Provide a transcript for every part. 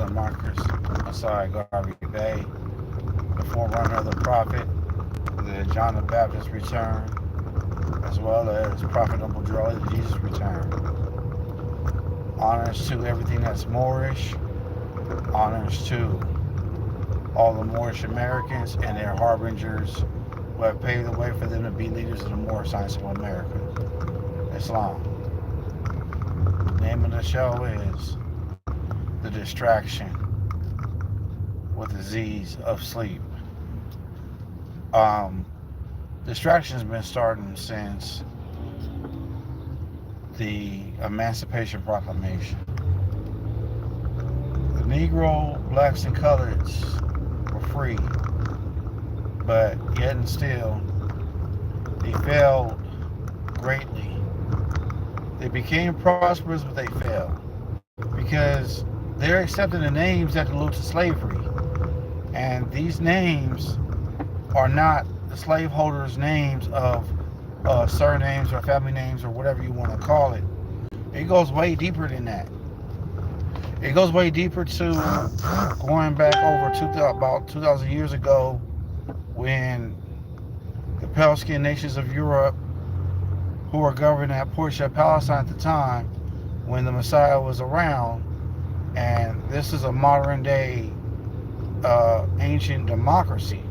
brother Marcus Messiah Garvey Bay, the forerunner of the prophet, the John the Baptist return, as well as Prophet Noble Joel Jesus return. Honors to everything that's Moorish. Honors to all the Moorish Americans and their harbingers who have paved the way for them to be leaders of the Moorish science of America, Islam. The name of the show is The Distraction with the Z's of sleep. Distraction's been starting since the Emancipation Proclamation. The Negro, blacks, and coloreds were free, but yet and still, they failed greatly. They became prosperous, but they failed because they're accepting the names that allude to slavery, and these names are not the slaveholders' names of surnames or family names or whatever you want to call it. It goes way deeper than that. It goes way deeper to going back over about 2,000 years ago when the pale-skinned nations of Europe, who were governing that portion of Palestine at the time when the Messiah was around, and this is a modern-day ancient democracy.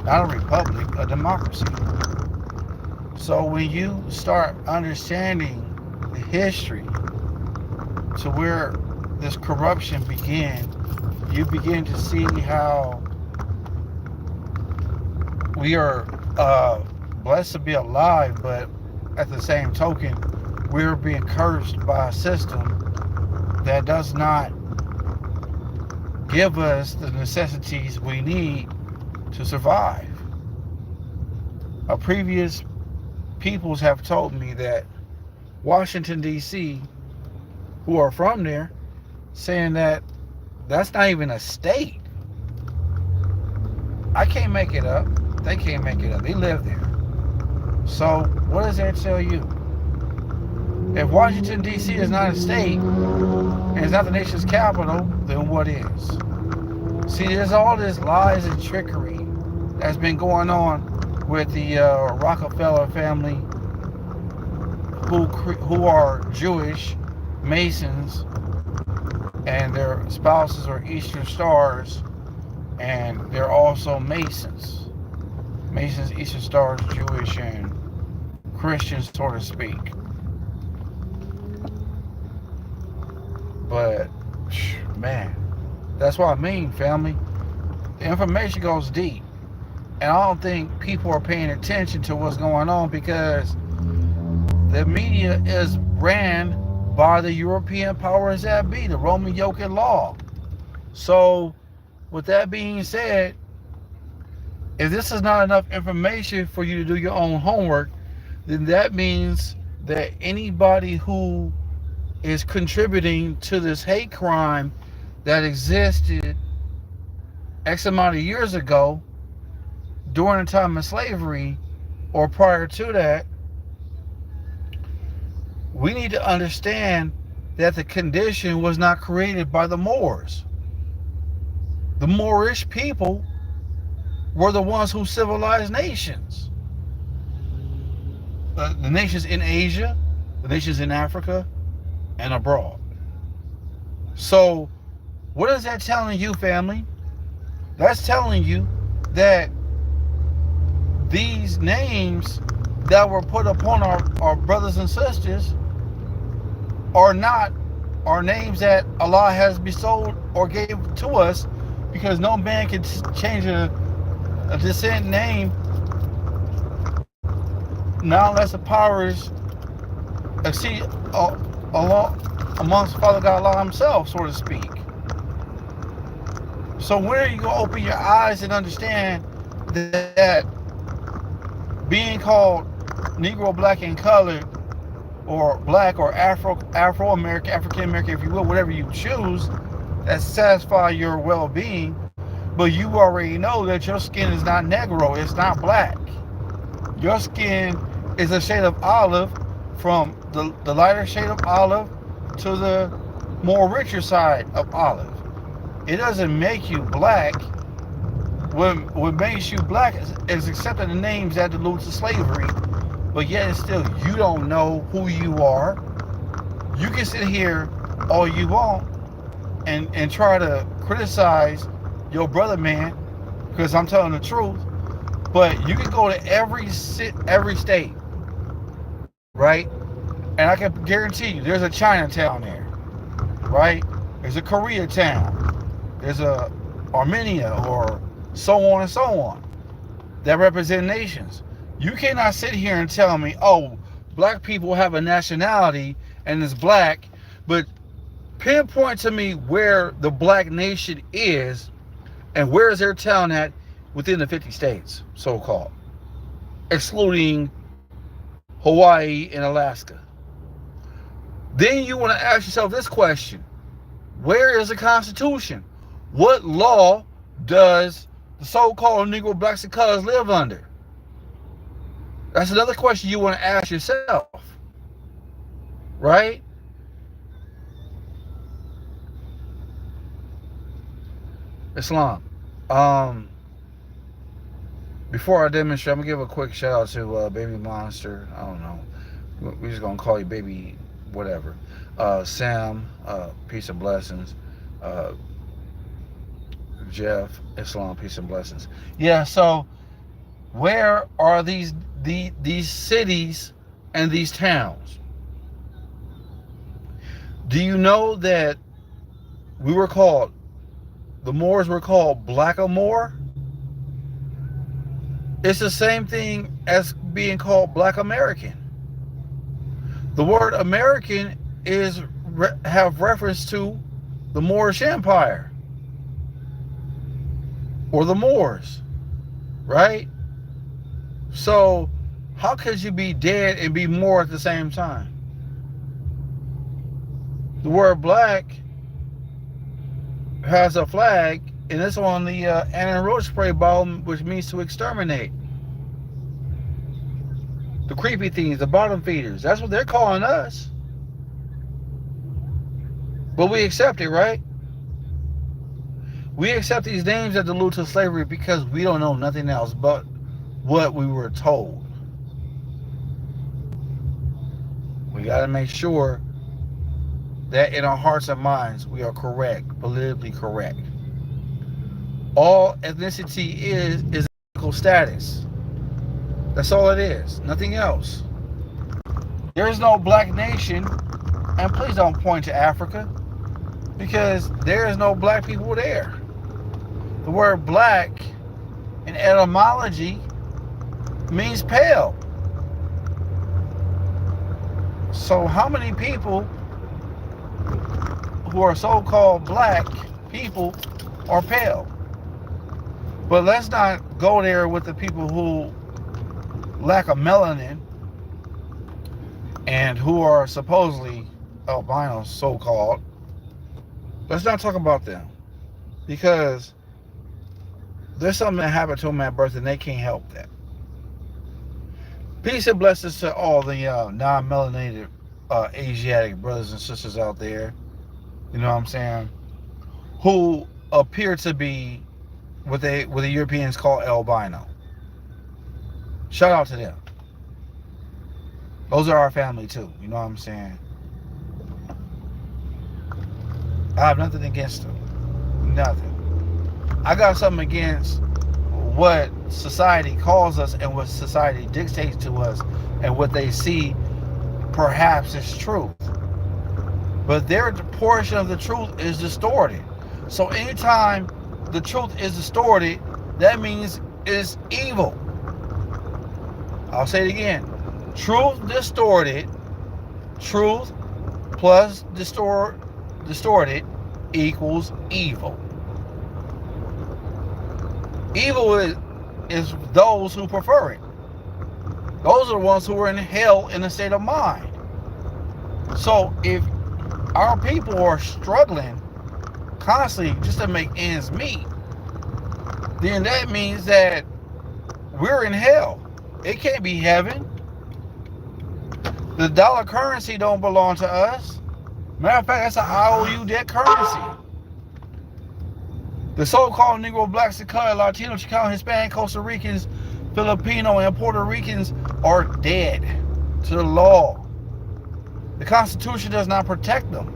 Not a republic, a democracy. So when you start understanding the history to where this corruption began, you begin to see how we are blessed to be alive, but at the same token, we're being cursed by a system that does not give us the necessities we need to survive. Previous peoples have told me that Washington, D.C., who are from there, saying that that's not even a state. I can't make it up. They can't make it up. They live there. So what does that tell you? If Washington, D.C. is not a state, and it's not the nation's capital, then what is? See, there's all this lies and trickery that's been going on with the Rockefeller family, who are Jewish Masons, and their spouses are Eastern Stars, and they're also Masons. Masons, Eastern Stars, Jewish, and Christians, so to speak. But, man, that's what I mean, family. The information goes deep. And I don't think people are paying attention to what's going on because the media is ran by the European powers that be, the Roman yoke and law. So, with that being said, if this is not enough information for you to do your own homework, then that means that anybody who is contributing to this hate crime that existed X amount of years ago during the time of slavery or prior to that, we need to understand that the condition was not created by the Moors. The Moorish people were the ones who civilized nations. The nations in Asia, the nations in Africa, and abroad. So, what is that telling you, family? That's telling you that these names that were put upon our brothers and sisters are not our names that Allah has bestowed or gave to us, because no man can change a descent name not unless the powers exceed amongst Father God Allah himself, so to speak. So when are you going to open your eyes and understand that being called Negro, black, and colored, or black, or Afro-American, African-American, if you will, whatever you choose, that satisfy your well-being, but you already know that your skin is not Negro, it's not black. Your skin is a shade of olive, from the lighter shade of olive to the more richer side of olive. It doesn't make you black. What makes you black is accepting the names that allude to slavery, but yet and still you don't know who you are. You can sit here all you want and try to criticize your brother man because I'm telling the truth, but you can go to every state, right? And I can guarantee you there's a Chinatown there, right? There's a Koreatown, there's a Armenia, or so on and so on, that represent nations. You cannot sit here and tell me, oh, black people have a nationality and it's black, but pinpoint to me where the black nation is and where is their town at within the 50 states, so-called, excluding Hawaii and Alaska. Then you want to ask yourself this question: where is the Constitution? What law does the so-called Negro, blacks, and colors live under? That's another question you want to ask yourself, right? Islam. Before I demonstrate, I'm gonna give a quick shout out to Baby Monster. I don't know. We're just gonna call you Baby whatever. Sam, peace and blessings. Jeff, Islam, peace and blessings. Yeah, so where are these cities and these towns? Do you know that the Moors were called Blackamoor? It's the same thing as being called Black American. The word American have reference to the Moorish Empire or the Moors, right? So how could you be dead and be Moor at the same time? The word black has a flag, and it's on the Anna Roach spray bottle, which means to exterminate. The creepy things, the bottom feeders, that's what they're calling us. But we accept it, right? We accept these names that allude to slavery because we don't know nothing else but what we were told. We got to make sure that in our hearts and minds we are correct, politically correct. All ethnicity is political status. That's all it is, nothing else. There's no black nation, and please don't point to Africa, because there is no black people there. The word black in etymology means pale. So how many people who are so-called black people are pale? But let's not go there with the people who lack of melanin and who are supposedly albinos, so-called. Let's not talk about them, because there's something that happened to them at birth and they can't help that. Peace and blessings to all the non-melanated Asiatic brothers and sisters out there, you know what I'm saying, who appear to be what the Europeans call albino. Shout out to them. Those are our family too, you know what I'm saying. I have nothing against them. Nothing. I got something against what society calls us and what society dictates to us and what they see perhaps is truth. But their portion of the truth is distorted. So anytime the truth is distorted, that means it's evil. I'll say it again. Truth distorted, truth plus distorted equals evil. Evil is those who prefer it. Those are the ones who are in hell in a state of mind. So if our people are struggling constantly just to make ends meet, then that means that we're in hell. It can't be heaven. The dollar currency don't belong to us. Matter of fact, that's an IOU debt currency. The so-called Negro, blacks, and colored, Latino, Chicano, Hispanic, Costa Ricans, Filipino, and Puerto Ricans are dead to the law. The Constitution does not protect them.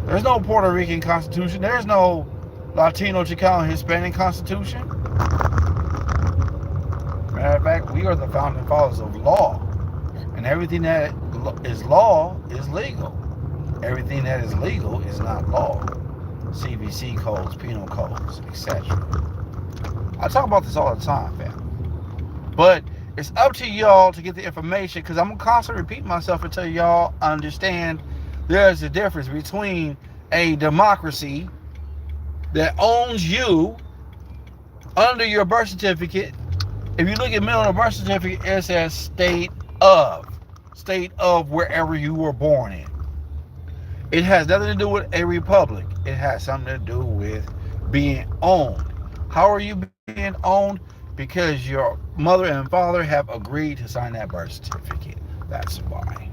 There's no Puerto Rican Constitution. There's no Latino, Chicano, Hispanic Constitution. Matter of fact, we are the founding fathers of law. And everything that is law is legal. Everything that is legal is not law. CBC codes, penal codes, etc. I talk about this all the time, fam. But it's up to y'all to get the information, because I'm going to constantly repeat myself until y'all understand there's a difference between a democracy that owns you under your birth certificate. If you look at middle of the birth certificate, it says state of wherever you were born in. It has nothing to do with a republic. It has something to do with being owned. How are you being owned? Because your mother and father have agreed to sign that birth certificate. That's why.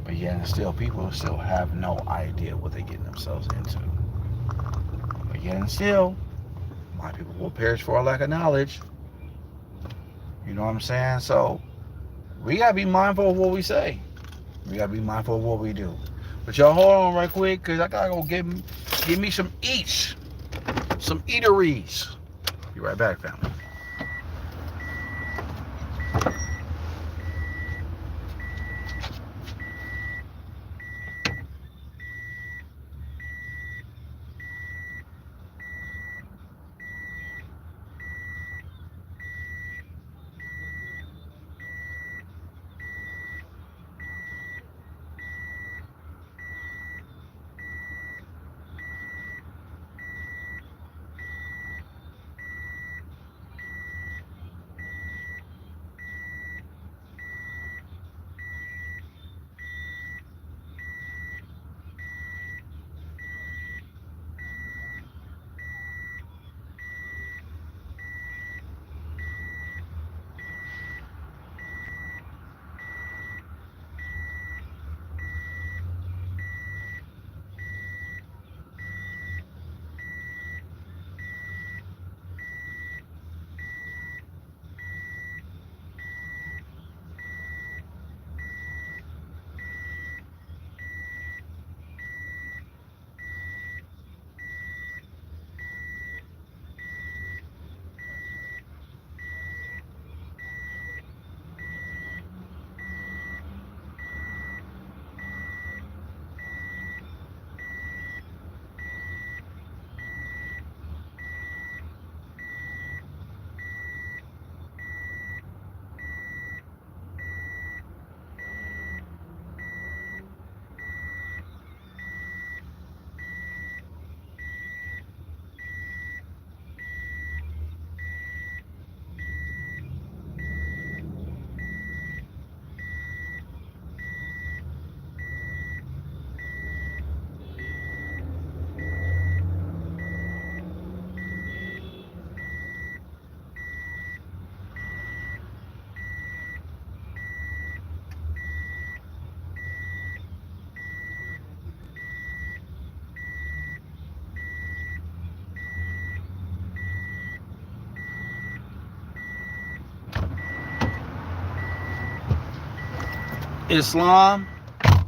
But yet still, people still have no idea what they're getting themselves into. But yet and still, my people will perish for a lack of knowledge. You know what I'm saying? So we gotta be mindful of what we say. We gotta be mindful of what we do. But y'all hold on right quick, because I gotta go give me some eats. Some eateries. Be right back, family.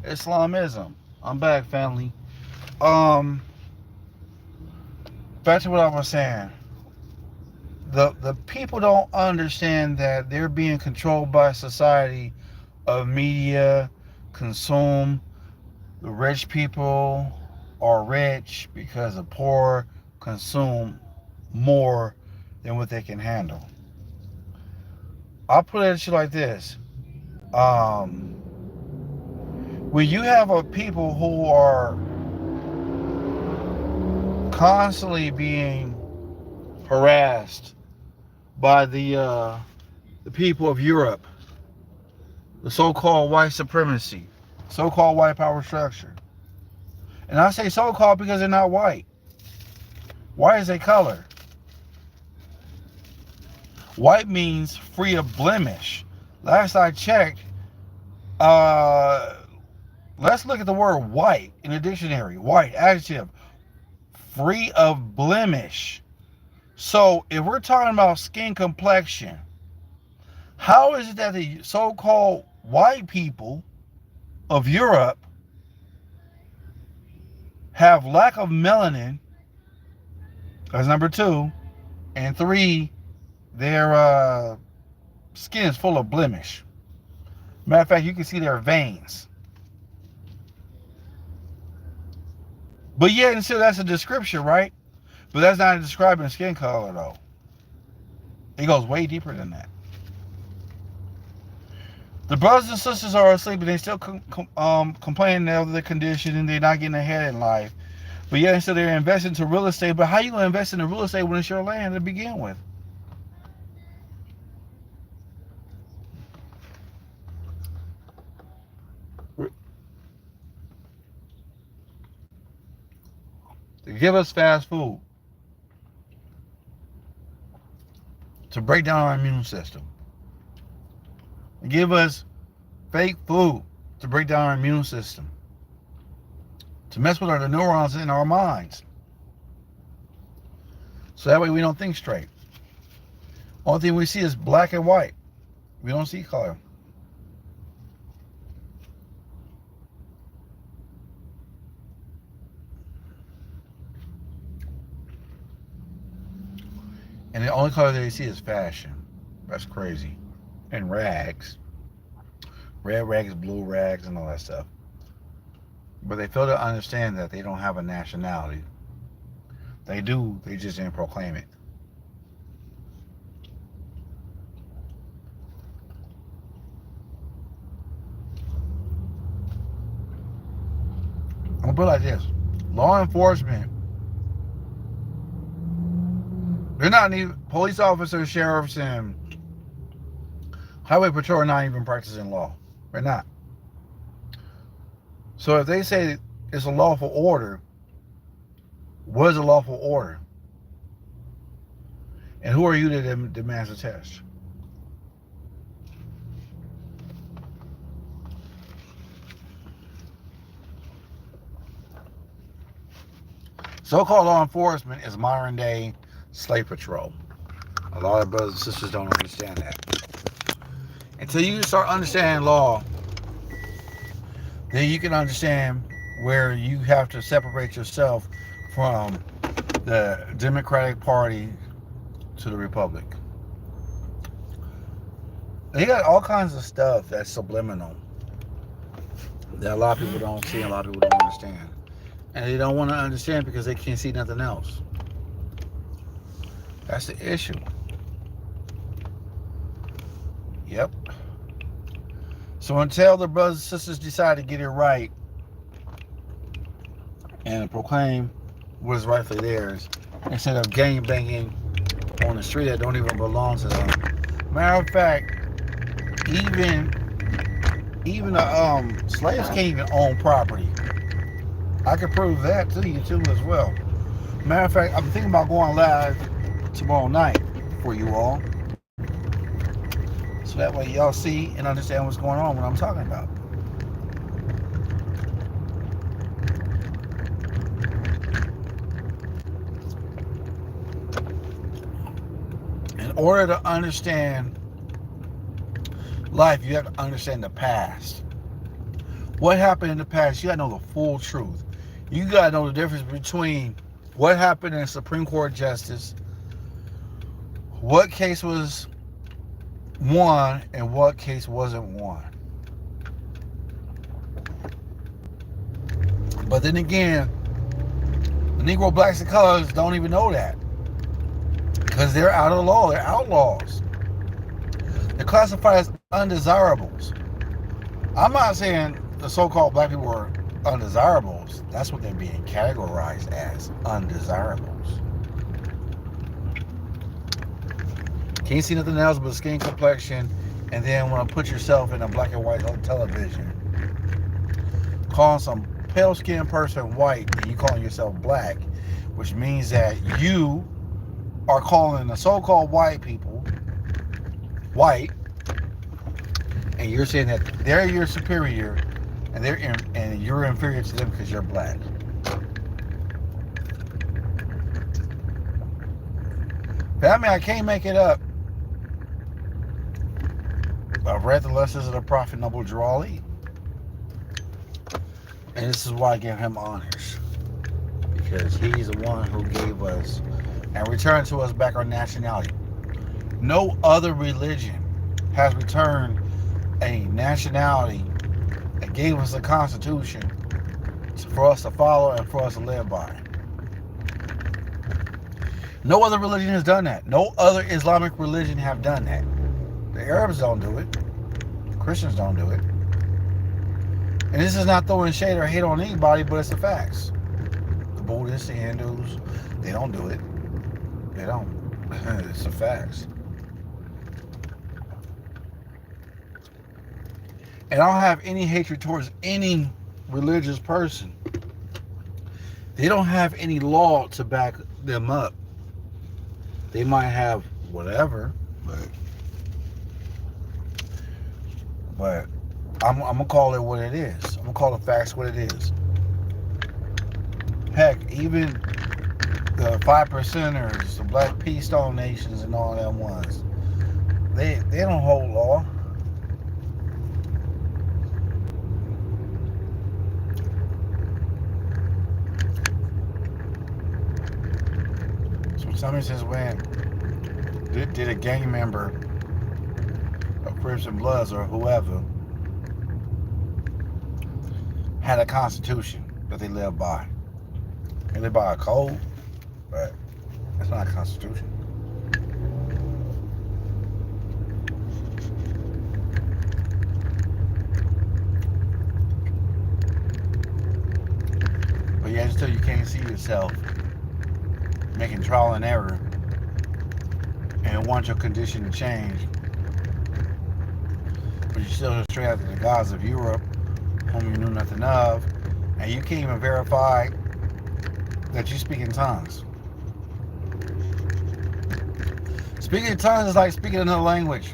Islamism. I'm back, family. Back to what I was saying. The people don't understand that they're being controlled by a society of media, consume. The rich people are rich because the poor consume more than what they can handle. I'll put it at you like this. When you have a people who are constantly being harassed by the people of Europe, the so-called white supremacy, so-called white power structure. And I say so-called because they're not white. White is a color. White means free of blemish. Last I checked, let's look at the word white in the dictionary. White, adjective, free of blemish. So if we're talking about skin complexion, how is it that the so-called white people of Europe have lack of melanin? That's number two. And three, their skin is full of blemish. Matter of fact, you can see their veins. But yeah, and still that's a description, right? But that's not describing skin color, though. It goes way deeper than that. The brothers and sisters are asleep, and they still complaining of their condition, and they're not getting ahead in life. But yeah, and so they're investing into real estate. But how you gonna invest in real estate when it's your land to begin with? To give us fast food, to break down our immune system, to give us fake food to break down our immune system, to mess with the neurons in our minds, so that way we don't think straight. Only thing we see is black and white. We don't see color. And the only color that you see is fashion. That's crazy. And rags. Red rags, blue rags, and all that stuff. But they fail to understand that they don't have a nationality. They do, they just didn't proclaim it. I'm gonna put it like this. Law enforcement, they're not even, police officers, sheriffs, and highway patrol are not even practicing law. They're not. So if they say it's a lawful order, what is a lawful order? And who are you to demand a test? So-called law enforcement is modern day slave patrol. A lot of brothers and sisters don't understand that. Until you start understanding law, then you can understand where you have to separate yourself from the Democratic Party to the Republic. They got all kinds of stuff that's subliminal that a lot of people don't see and a lot of people don't understand. And they don't want to understand because they can't see nothing else. That's the issue. Yep. So until the brothers and sisters decide to get it right and proclaim what is rightfully theirs, instead of gang banging on the street that don't even belong to them. Matter of fact, even slaves can't even own property. I can prove that to you too as well. Matter of fact, I'm thinking about going live tomorrow night for you all, so that way y'all see and understand what's going on, what I'm talking about. In order to understand life, you have to understand the past. What happened in the past, you gotta know the full truth. You gotta know the difference between what happened in Supreme Court justice, what case was won and what case wasn't won. But then again, the Negro, blacks, and colors don't even know that, because they're out of the law. They're outlaws. They're classified as undesirables. I'm not saying the so-called black people are undesirables. That's what they're being categorized as, undesirables. Can't see nothing else but skin complexion, and then want to put yourself in a black and white television, calling some pale-skinned person white, and you calling yourself black, which means that you are calling the so-called white people white, and you're saying that they're your superior, and you're inferior to them because you're black. Family, I can't make it up. I've read the lessons of the Prophet Noble Drew Ali. And this is why I give him honors. Because he's the one who gave us and returned to us back our nationality. No other religion has returned a nationality that gave us a constitution for us to follow and for us to live by. No other religion has done that. No other Islamic religion have done that. The Arabs don't do it. Christians don't do it. And this is not throwing shade or hate on anybody, but it's the facts. The Buddhists, the Hindus, they don't do it. They don't. It's the facts. And I don't have any hatred towards any religious person. They don't have any law to back them up. They might have whatever, but I'm gonna call it what it is. I'm gonna call the facts what it is. Heck, even the 5%ers, the Black Peace Stone Nations, and all them ones, they don't hold law. So somebody says, when did a gang member of Crips and Bloods or whoever had a constitution that they live by? They live by a code, but it's not a constitution. But yet still you can't see yourself making trial and error and want your condition to change. But you're still straight after the gods of Europe, whom you knew nothing of, and you can't even verify that you speak in tongues. Speaking in tongues is like speaking another language,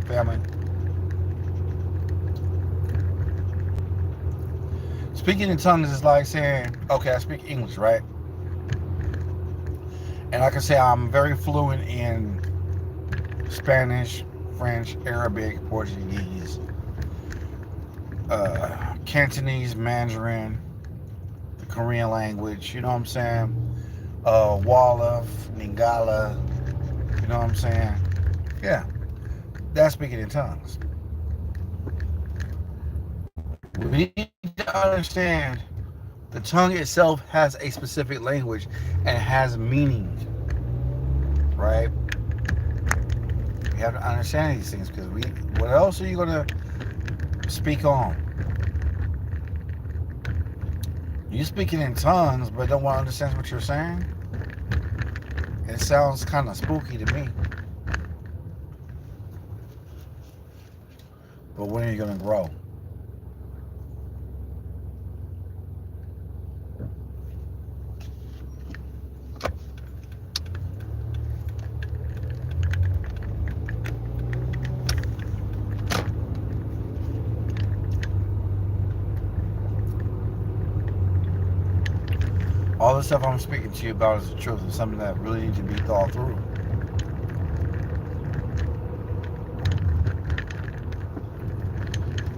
family. Speaking in tongues is like saying, okay, I speak English, right? And I can say I'm very fluent in Spanish, French, Arabic, Portuguese, Cantonese, Mandarin, the Korean language, you know what I'm saying? Wolof, Lingala, you know what I'm saying? Yeah, that's speaking in tongues. We need to understand the tongue itself has a specific language and has meaning, right? You have to understand these things, because what else are you going to speak on? You speaking in tongues but don't want to understand what you're saying? It sounds kind of spooky to me. But when are you going to grow? All the stuff I'm speaking to you about is the truth. It's something that really needs to be thought through.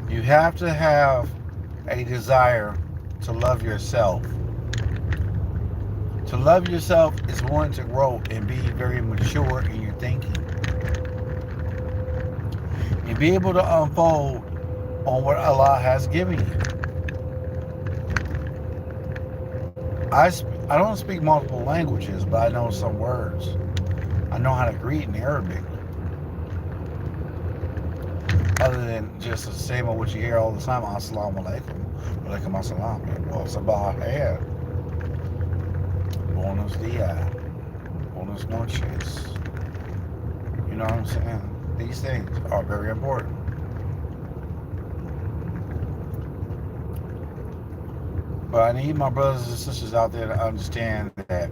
You have to have a desire to love yourself. To love yourself is wanting to grow and be very mature in your thinking. And be able to unfold on what Allah has given you. I don't speak multiple languages, but I know some words. I know how to greet in Arabic. Other than just the same of what you hear all the time, Assalamu alaikum, walaikum assalam, well, sabah khair, buenos dias, buenas noches. You know what I'm saying? These things are very important. But I need my brothers and sisters out there to understand that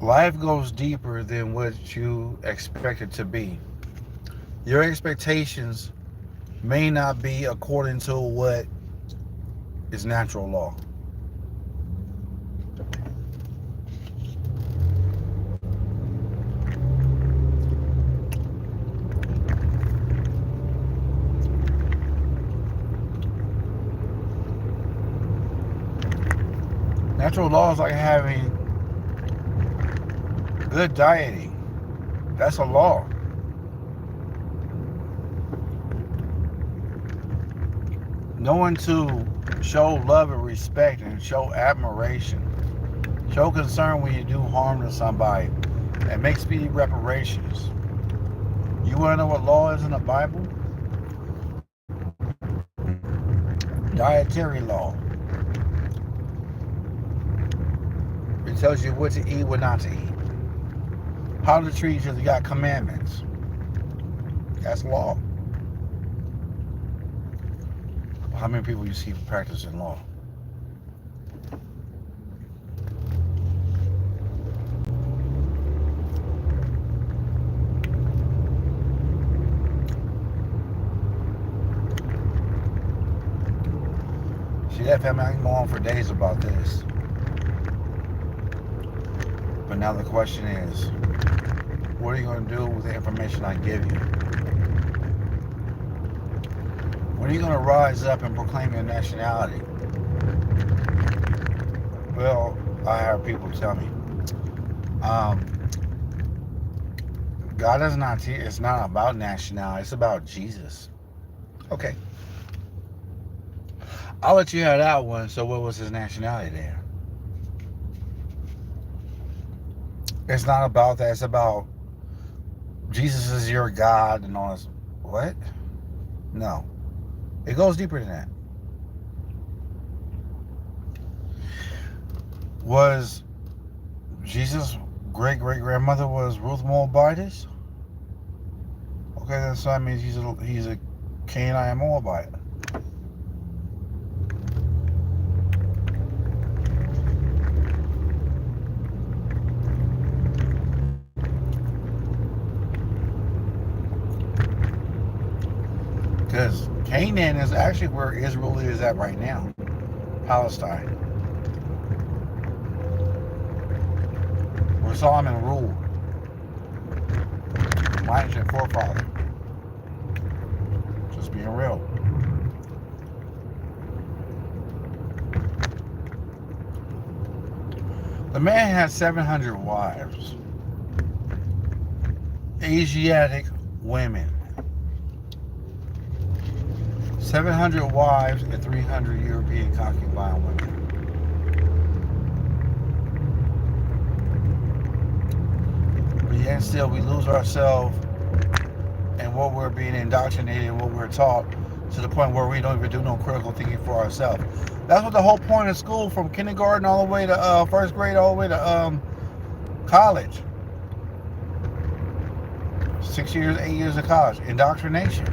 life goes deeper than what you expect it to be. Your expectations may not be according to what is natural law. Natural law is like having good dieting. That's a law. Knowing to show love and respect and show admiration. Show concern when you do harm to somebody and make speedy reparations. You want to know what law is in the Bible? Dietary law. It tells you what to eat, what not to eat. How to treat each other. You got commandments. That's law. How many people you see practicing law? See that, family? I can go on for days about this. But now the question is, what are you going to do with the information I give you? When are you going to rise up and proclaim your nationality? Well, I have people tell me, God is not here. It's not about nationality. It's about Jesus. Okay. I'll let you have that one. So what was his nationality there? It's not about that. It's about Jesus is your God and all this. What? No. It goes deeper than that. Was Jesus' great-great-grandmother was Ruth Moabitess? Okay, then so that means he's a Canaanite Moabite. Because Canaan is actually where Israel is at right now. Palestine. Where Solomon ruled. My ancient forefather. Just being real. The man had 700 wives. Asiatic women. 700 wives and 300 European concubine women. But yet still we lose ourselves in what we're being indoctrinated and what we're taught to the point where we don't even do no critical thinking for ourselves. That's what the whole point of school, from kindergarten all the way to first grade, all the way to college. 6 years, 8 years of college. Indoctrination.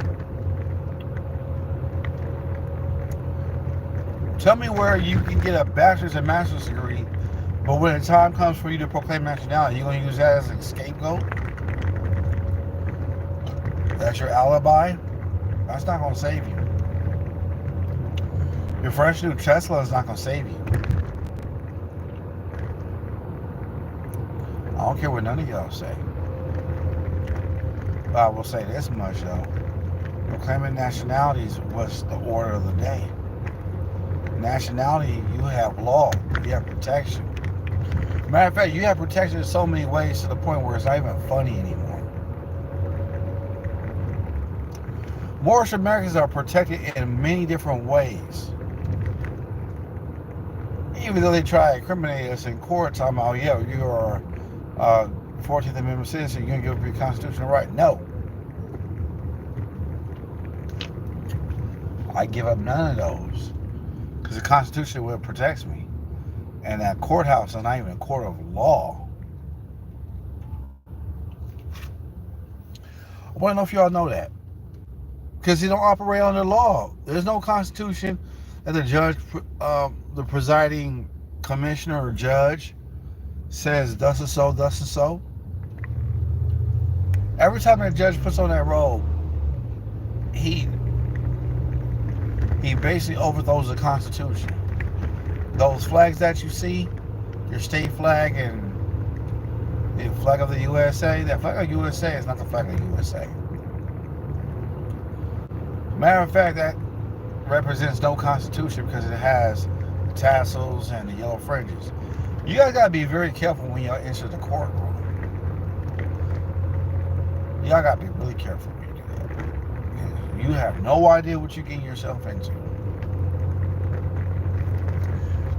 Tell me where you can get a bachelor's and master's degree, but when the time comes for you to proclaim nationality, you're going to use that as a scapegoat? That's your alibi? That's not going to save you. Your fresh new Tesla is not going to save you. I don't care what none of y'all say. But I will say this much, though. Proclaiming nationalities was the order of the day. Nationality, you have law, you have protection. Matter of fact, you have protection in so many ways to the point where it's not even funny anymore. Most Americans are protected in many different ways. Even though they try to incriminate us in court, talking about, yeah, you are a 14th Amendment citizen, you're going to give up your constitutional right. No. I give up none of those. Because the Constitution will protect me. And that courthouse is not even a court of law. I want to know if y'all know that. Because they don't operate under law. There's no Constitution that the judge, the presiding commissioner or judge says thus and so, thus and so. Every time that judge puts on that robe, he basically overthrows the Constitution. Those flags that you see, your state flag and the flag of the USA, that flag of the USA is not the flag of the USA. Matter of fact, that represents no Constitution because it has the tassels and the yellow fringes. You guys gotta be very careful when y'all enter the courtroom. Y'all gotta be really careful when you do that. You have no idea what you're getting yourself into.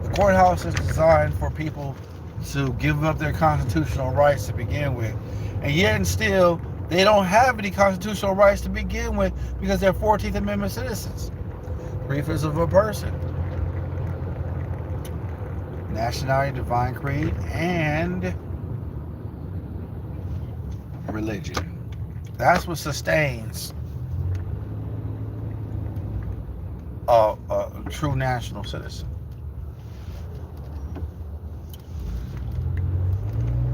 The courthouse is designed for people to give up their constitutional rights to begin with, and yet and still they don't have any constitutional rights to begin with because they're 14th Amendment citizens. Three-fifths of a person. Nationality, divine creed, and religion. That's what sustains a true national citizen.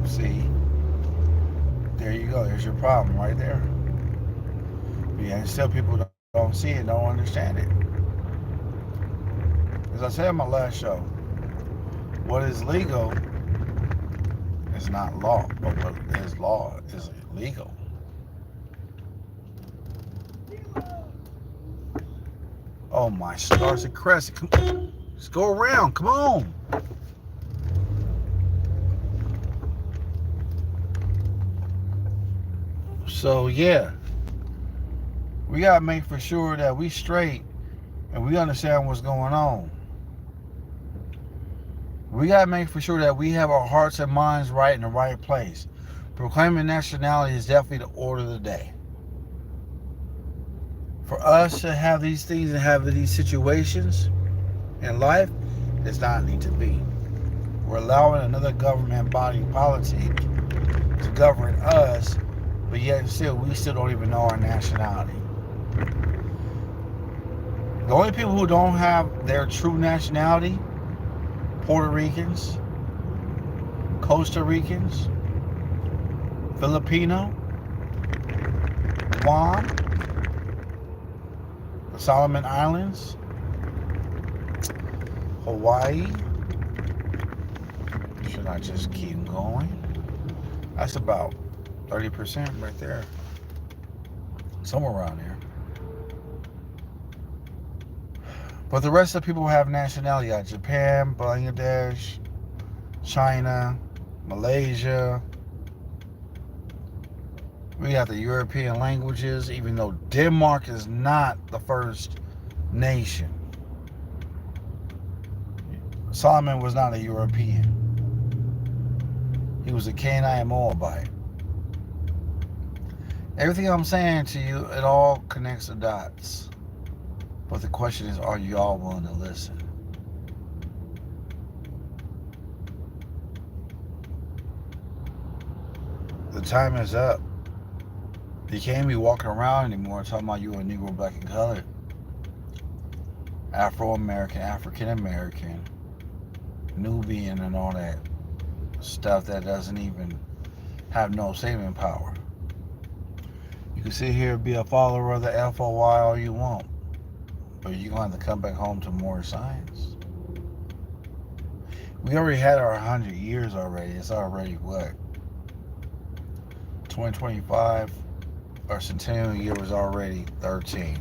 See, there you go. There's your problem right there. Yeah, and still people don't see it, don't understand it. As I said in my last show, what is legal is not law, but what is law is illegal. Oh my stars and crests! Come on, let's go around. Come on. So yeah, we gotta make for sure that we straight and we understand what's going on. We gotta make for sure that we have our hearts and minds right in the right place. Proclaiming nationality is definitely the order of the day. For us to have these things and have these situations in life, does not need to be. We're allowing another government body politic to govern us, but yet still, we still don't even know our nationality. The only people who don't have their true nationality, Puerto Ricans, Costa Ricans, Filipino, Guam, the Solomon Islands, Hawaii. Should I just keep going? That's about 30% right there. Somewhere around there. But the rest of the people have nationality. Like Japan, Bangladesh, China, Malaysia. We got the European languages, even though Denmark is not the first nation. Solomon was not a European. He was a Canaanite Moabite. Everything I'm saying to you, it all connects the dots. But the question is, are you all willing to listen? The time is up. You can't be walking around anymore talking about you a Negro, black, and colored. Afro-American, African-American, Nubian, and all that stuff that doesn't even have no saving power. You can sit here and be a follower of the FOY all you want, but you're going to have to come back home to more science. We already had our 100 years already. It's already what? 2025, our centennial year was already 13.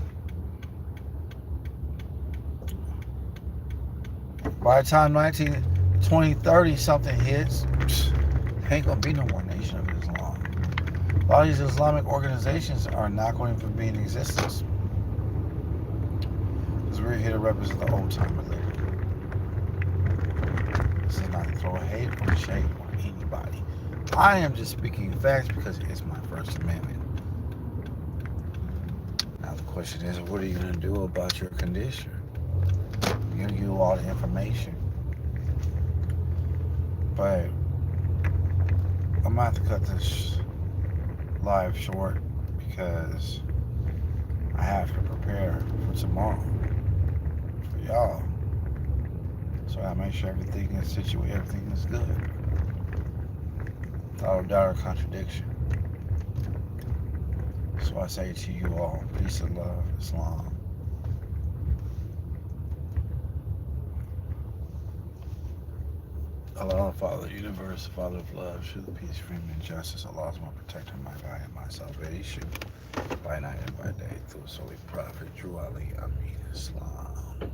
By the time 2030 something hits, there ain't going to be no more Nation of Islam. A lot of these Islamic organizations are not going to be in existence. Because we're here to represent the old time religion. This is not to throw hate or shade on anybody. I am just speaking facts because it's my First Amendment. Now the question is, what are you going to do about your condition? I'm giving you all the information. But I'm going to have to cut this live short because I have to prepare for tomorrow for y'all. So I make sure everything is situated, everything is good. Without a doubt or contradiction. So I say to you all, peace and love, Islam. Allah, Father of the universe, Father of love, truth, peace, freedom, and justice. Allah is my protector, my guide, and my salvation. By night and by day, through His holy prophet, Drew Ali, Amin, Islam.